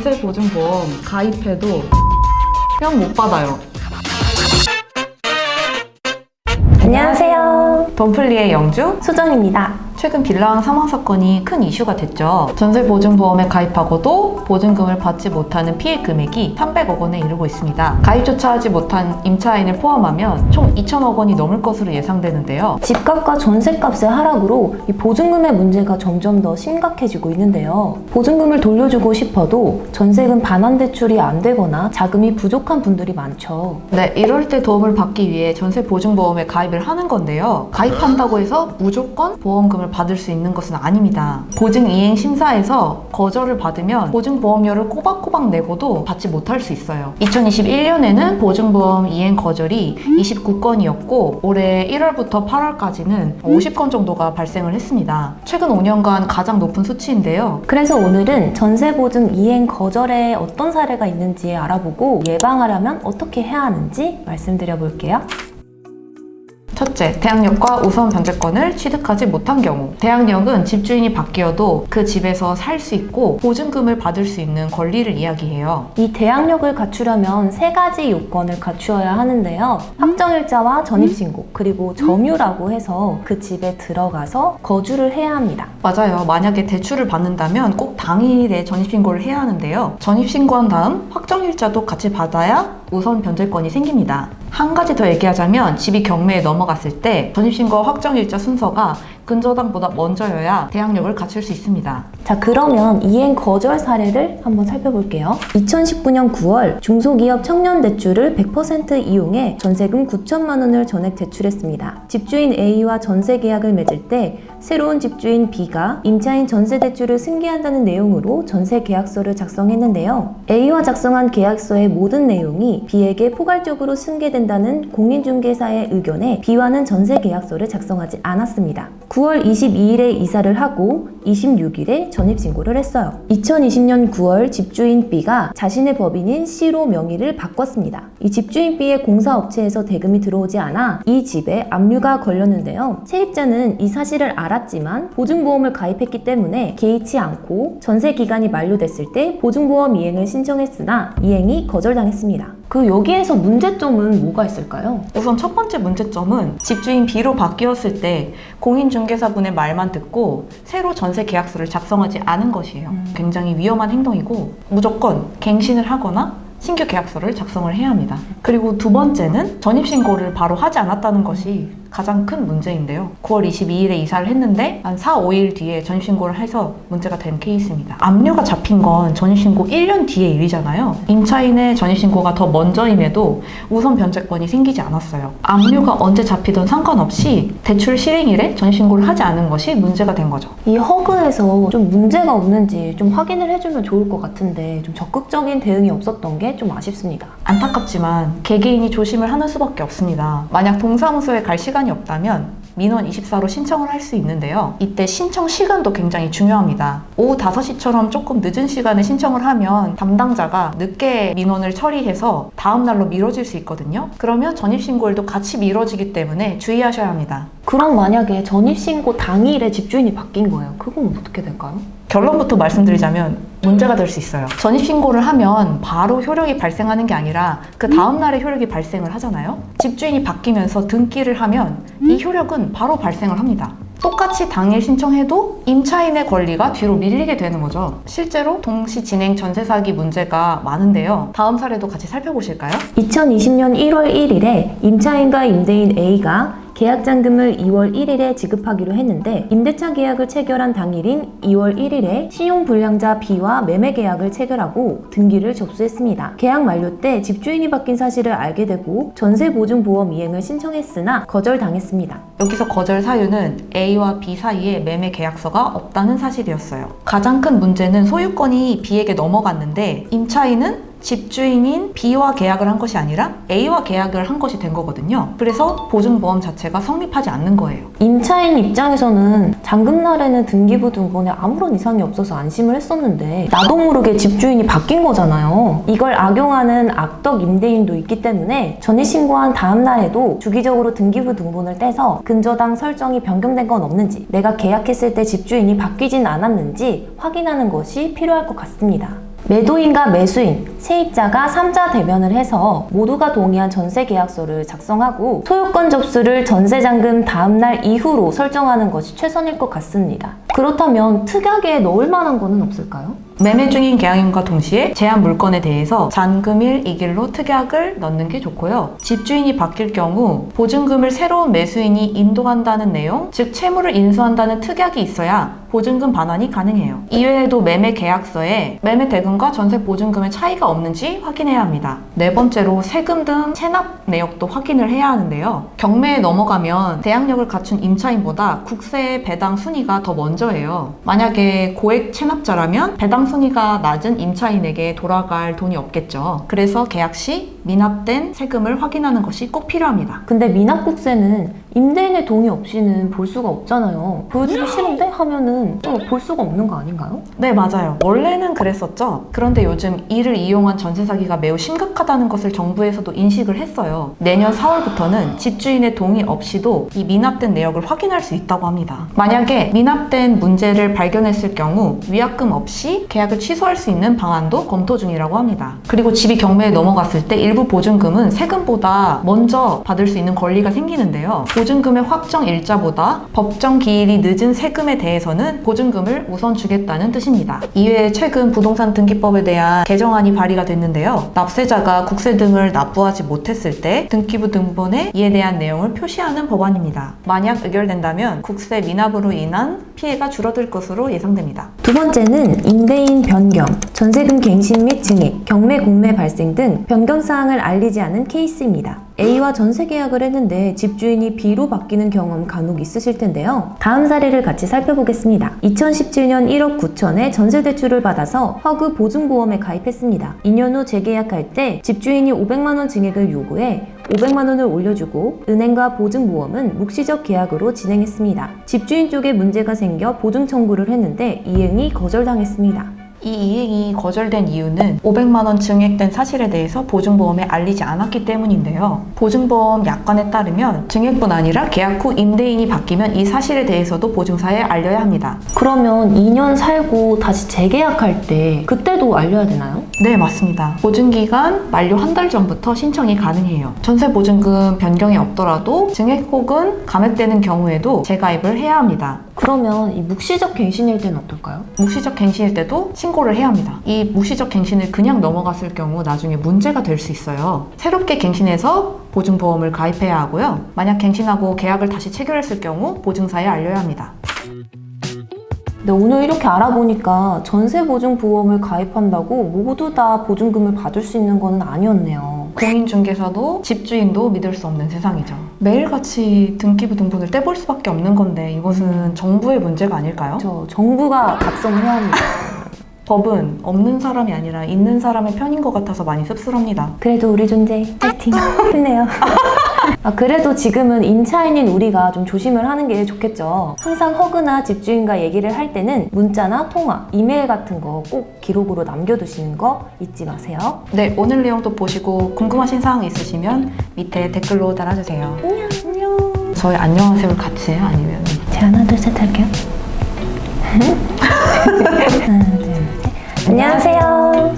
전세보증보험 가입해도 그냥 못 받아요. 안녕하세요. 돈플리의 영주 수정입니다. 최근 빌라왕 사망 사건이 큰 이슈가 됐죠. 전세보증보험에 가입하고도 보증금을 받지 못하는 피해 금액이 300억 원에 이르고 있습니다. 가입조차 하지 못한 임차인을 포함하면 총 2천억 원이 넘을 것으로 예상되는데요. 집값과 전세값의 하락으로 이 보증금의 문제가 점점 더 심각해지고 있는데요. 보증금을 돌려주고 싶어도 전세금 반환 대출이 안 되거나 자금이 부족한 분들이 많죠. 네, 이럴 때 도움을 받기 위해 전세보증보험에 가입을 하는 건데요. 가입한다고 해서 무조건 보험금을 받을 수 있는 것은 아닙니다. 보증이행 심사에서 거절을 받으면 보증보험료를 꼬박꼬박 내고도 받지 못할 수 있어요. 2021년에는 보증보험 이행 거절이 29건이었고 올해 1월부터 8월까지는 50건 정도가 발생을 했습니다. 최근 5년간 가장 높은 수치인데요. 그래서 오늘은 전세보증 이행 거절에 어떤 사례가 있는지 알아보고 예방하려면 어떻게 해야 하는지 말씀드려 볼게요. 첫째, 대항력과 우선 변제권을 취득하지 못한 경우. 대항력은 집주인이 바뀌어도 그 집에서 살 수 있고 보증금을 받을 수 있는 권리를 이야기해요. 이 대항력을 갖추려면 3가지 요건을 갖추어야 하는데요. 확정일자와 전입신고, 그리고 점유라고 해서 그 집에 들어가서 거주를 해야 합니다. 맞아요. 만약에 대출을 받는다면 꼭 당일에 전입신고를 해야 하는데요. 전입신고한 다음 확정일자도 같이 받아야 우선 변제권이 생깁니다. 한 가지 더 얘기하자면 집이 경매에 넘어갔을 때 전입신고와 확정일자 순서가 근저당보다 먼저여야 대항력을 갖출 수 있습니다. 자, 그러면 이행 거절 사례를 한번 살펴볼게요. 2019년 9월 중소기업 청년대출을 100% 이용해 전세금 9천만 원을 전액 대출했습니다. 집주인 A와 전세 계약을 맺을 때 새로운 집주인 B가 임차인 전세대출을 승계한다는 내용으로 전세 계약서를 작성했는데요. A와 작성한 계약서의 모든 내용이 B에게 포괄적으로 승계된다는 공인중개사의 의견에 B와는 전세 계약서를 작성하지 않았습니다. 9월 22일에 이사를 하고 26일에 전입신고를 했어요. 2020년 9월 집주인 B가 자신의 법인인 C로 명의를 바꿨습니다. 이 집주인 B의 공사업체에서 대금이 들어오지 않아 이 집에 압류가 걸렸는데요. 세입자는 이 사실을 알았지만 보증보험을 가입했기 때문에 개의치 않고 전세 기간이 만료됐을 때 보증보험 이행을 신청했으나 이행이 거절당했습니다. 여기에서 문제점은 뭐가 있을까요? 우선 첫 번째 문제점은 집주인 B로 바뀌었을 때 공인중개사분의 말만 듣고 새로 전세 계약서를 작성하지 않은 것이에요. 굉장히 위험한 행동이고 무조건 갱신을 하거나 신규 계약서를 작성을 해야 합니다. 그리고 두 번째는 전입신고를 바로 하지 않았다는 것이 가장 큰 문제인데요. 9월 22일에 이사를 했는데 한 4, 5일 뒤에 전입신고를 해서 문제가 된 케이스입니다. 압류가 잡힌 건 전입신고 1년 뒤의 일이잖아요. 임차인의 전입신고가 더 먼저임에도 우선 변제권이 생기지 않았어요. 압류가 언제 잡히든 상관없이 대출 실행일에 전입신고를 하지 않은 것이 문제가 된 거죠. 이 허그에서 좀 문제가 없는지 좀 확인을 해주면 좋을 것 같은데 좀 적극적인 대응이 없었던 게 좀 아쉽습니다. 안타깝지만 개개인이 조심을 하는 수밖에 없습니다. 만약 동사무소에 갈 시간이 없다면 민원 24로 신청을 할 수 있는데요. 이때 신청 시간도 굉장히 중요합니다. 오후 5시처럼 조금 늦은 시간에 신청을 하면 담당자가 늦게 민원을 처리해서 다음 날로 미뤄질 수 있거든요. 그러면 전입신고일도 같이 미뤄지기 때문에 주의하셔야 합니다. 그럼 만약에 전입신고 당일에 집주인이 바뀐 거예요. 그건 어떻게 될까요? 결론부터 말씀드리자면 문제가 될 수 있어요. 전입신고를 하면 바로 효력이 발생하는 게 아니라 그 다음날에 효력이 발생을 하잖아요. 집주인이 바뀌면서 등기를 하면 이 효력은 바로 발생을 합니다. 똑같이 당일 신청해도 임차인의 권리가 뒤로 밀리게 되는 거죠. 실제로 동시 진행 전세 사기 문제가 많은데요. 다음 사례도 같이 살펴보실까요? 2020년 1월 1일에 임차인과 임대인 A가 계약잔금을 2월 1일에 지급하기로 했는데 임대차 계약을 체결한 당일인 2월 1일에 신용불량자 B와 매매 계약을 체결하고 등기를 접수했습니다. 계약 만료 때 집주인이 바뀐 사실을 알게 되고 전세보증보험 이행을 신청했으나 거절당했습니다. 여기서 거절 사유는 A와 B 사이에 매매 계약서가 없다는 사실이었어요. 가장 큰 문제는 소유권이 B에게 넘어갔는데 임차인은 집주인인 B와 계약을 한 것이 아니라 A와 계약을 한 것이 된 거거든요. 그래서 보증보험 자체가 성립하지 않는 거예요. 임차인 입장에서는 잔금날에는 등기부 등본에 아무런 이상이 없어서 안심을 했었는데 나도 모르게 집주인이 바뀐 거잖아요. 이걸 악용하는 악덕 임대인도 있기 때문에 전입신고한 다음 날에도 주기적으로 등기부 등본을 떼서 근저당 설정이 변경된 건 없는지, 내가 계약했을 때 집주인이 바뀌진 않았는지 확인하는 것이 필요할 것 같습니다. 매도인과 매수인, 세입자가 3자 대면을 해서 모두가 동의한 전세 계약서를 작성하고 소유권 접수를 전세잔금 다음날 이후로 설정하는 것이 최선일 것 같습니다. 그렇다면 특약에 넣을 만한 거는 없을까요? 매매 중인 계약임과 동시에 제한 물건에 대해서 잔금일 이 길로 특약을 넣는 게 좋고요. 집주인이 바뀔 경우 보증금을 새로운 매수인이 인도한다는 내용, 즉 채무를 인수한다는 특약이 있어야 보증금 반환이 가능해요. 이외에도 매매 계약서에 매매 대금과 전세 보증금의 차이가 없는지 확인해야 합니다. 네 번째로 세금 등 체납 내역도 확인을 해야 하는데요. 경매에 넘어가면 대항력을 갖춘 임차인보다 국세 배당 순위가 더 먼저예요. 만약에 고액 체납자라면 배당 순위가 낮은 임차인에게 돌아갈 돈이 없겠죠. 그래서 계약 시 미납된 세금을 확인하는 것이 꼭 필요합니다. 근데 미납국세는 임대인의 동의 없이는 볼 수가 없잖아요. 보여주기 싫은데? 하면은 볼 수가 없는 거 아닌가요? 네, 맞아요. 원래는 그랬었죠. 그런데 요즘 이를 이용한 전세 사기가 매우 심각하다는 것을 정부에서도 인식을 했어요. 내년 4월부터는 집주인의 동의 없이도 이 미납된 내역을 확인할 수 있다고 합니다. 만약에 미납된 문제를 발견했을 경우 위약금 없이 계약을 취소할 수 있는 방안도 검토 중이라고 합니다. 그리고 집이 경매에 넘어갔을 때 일부 보증금은 세금보다 먼저 받을 수 있는 권리가 생기는데요. 보증금의 확정 일자보다 법정 기일이 늦은 세금에 대해서는 보증금을 우선 주겠다는 뜻입니다. 이외에 최근 부동산 등기법에 대한 개정안이 발의가 됐는데요. 납세자가 국세 등을 납부하지 못했을 때 등기부 등본에 이에 대한 내용을 표시하는 법안입니다. 만약 의결된다면 국세 미납으로 인한 피해가 줄어들 것으로 예상됩니다. 두 번째는 임대인 변경, 전세금 갱신 및 증액, 경매 공매 발생 등 변경사항을 알리지 않은 케이스입니다. A와 전세 계약을 했는데 집주인이 B로 바뀌는 경험 간혹 있으실 텐데요. 다음 사례를 같이 살펴보겠습니다. 2017년 1억 9천에 전세 대출을 받아서 허그 보증보험에 가입했습니다. 2년 후 재계약할 때 집주인이 500만 원 증액을 요구해 500만 원을 올려주고 은행과 보증보험은 묵시적 계약으로 진행했습니다. 집주인 쪽에 문제가 생겨 보증 청구를 했는데 이행이 거절당했습니다. 이 이행이 거절된 이유는 500만 원 증액된 사실에 대해서 보증보험에 알리지 않았기 때문인데요. 보증보험 약관에 따르면 증액뿐 아니라 계약 후 임대인이 바뀌면 이 사실에 대해서도 보증사에 알려야 합니다. 그러면 2년 살고 다시 재계약할 때 그때도 알려야 되나요? 네, 맞습니다. 보증기간 만료 한 달 전부터 신청이 가능해요. 전세 보증금 변경이 없더라도 증액 혹은 감액되는 경우에도 재가입을 해야 합니다. 그러면 이 묵시적 갱신일 때는 어떨까요? 묵시적 갱신일 때도 신고를 해야 합니다. 이 묵시적 갱신을 그냥 넘어갔을 경우 나중에 문제가 될 수 있어요. 새롭게 갱신해서 보증보험을 가입해야 하고요. 만약 갱신하고 계약을 다시 체결했을 경우 보증사에 알려야 합니다. 네, 오늘 이렇게 알아보니까 전세보증보험을 가입한다고 모두 다 보증금을 받을 수 있는 건 아니었네요. 공인중개사도 집주인도 믿을 수 없는 세상이죠. 매일같이 등기부 등본을 떼볼 수밖에 없는 건데 이것은 정부의 문제가 아닐까요? 정부가 작성을 해야 합니다. 법은 없는 사람이 아니라 있는 사람의 편인 것 같아서 많이 씁쓸합니다. 그래도 우리 존재 파이팅 힘내요. 그래도 지금은 임차인인 우리가 좀 조심을 하는 게 좋겠죠. 항상 허그나 집주인과 얘기를 할 때는 문자나 통화, 이메일 같은 거 꼭 기록으로 남겨두시는 거 잊지 마세요. 네, 오늘 내용도 보시고 궁금하신 사항 있으시면 밑에 댓글로 달아주세요. 안녕. 저희 안녕하세요를 같이 해요? 아니면? 제가 하나 둘 셋 할게요. 하나 둘 셋. 안녕하세요.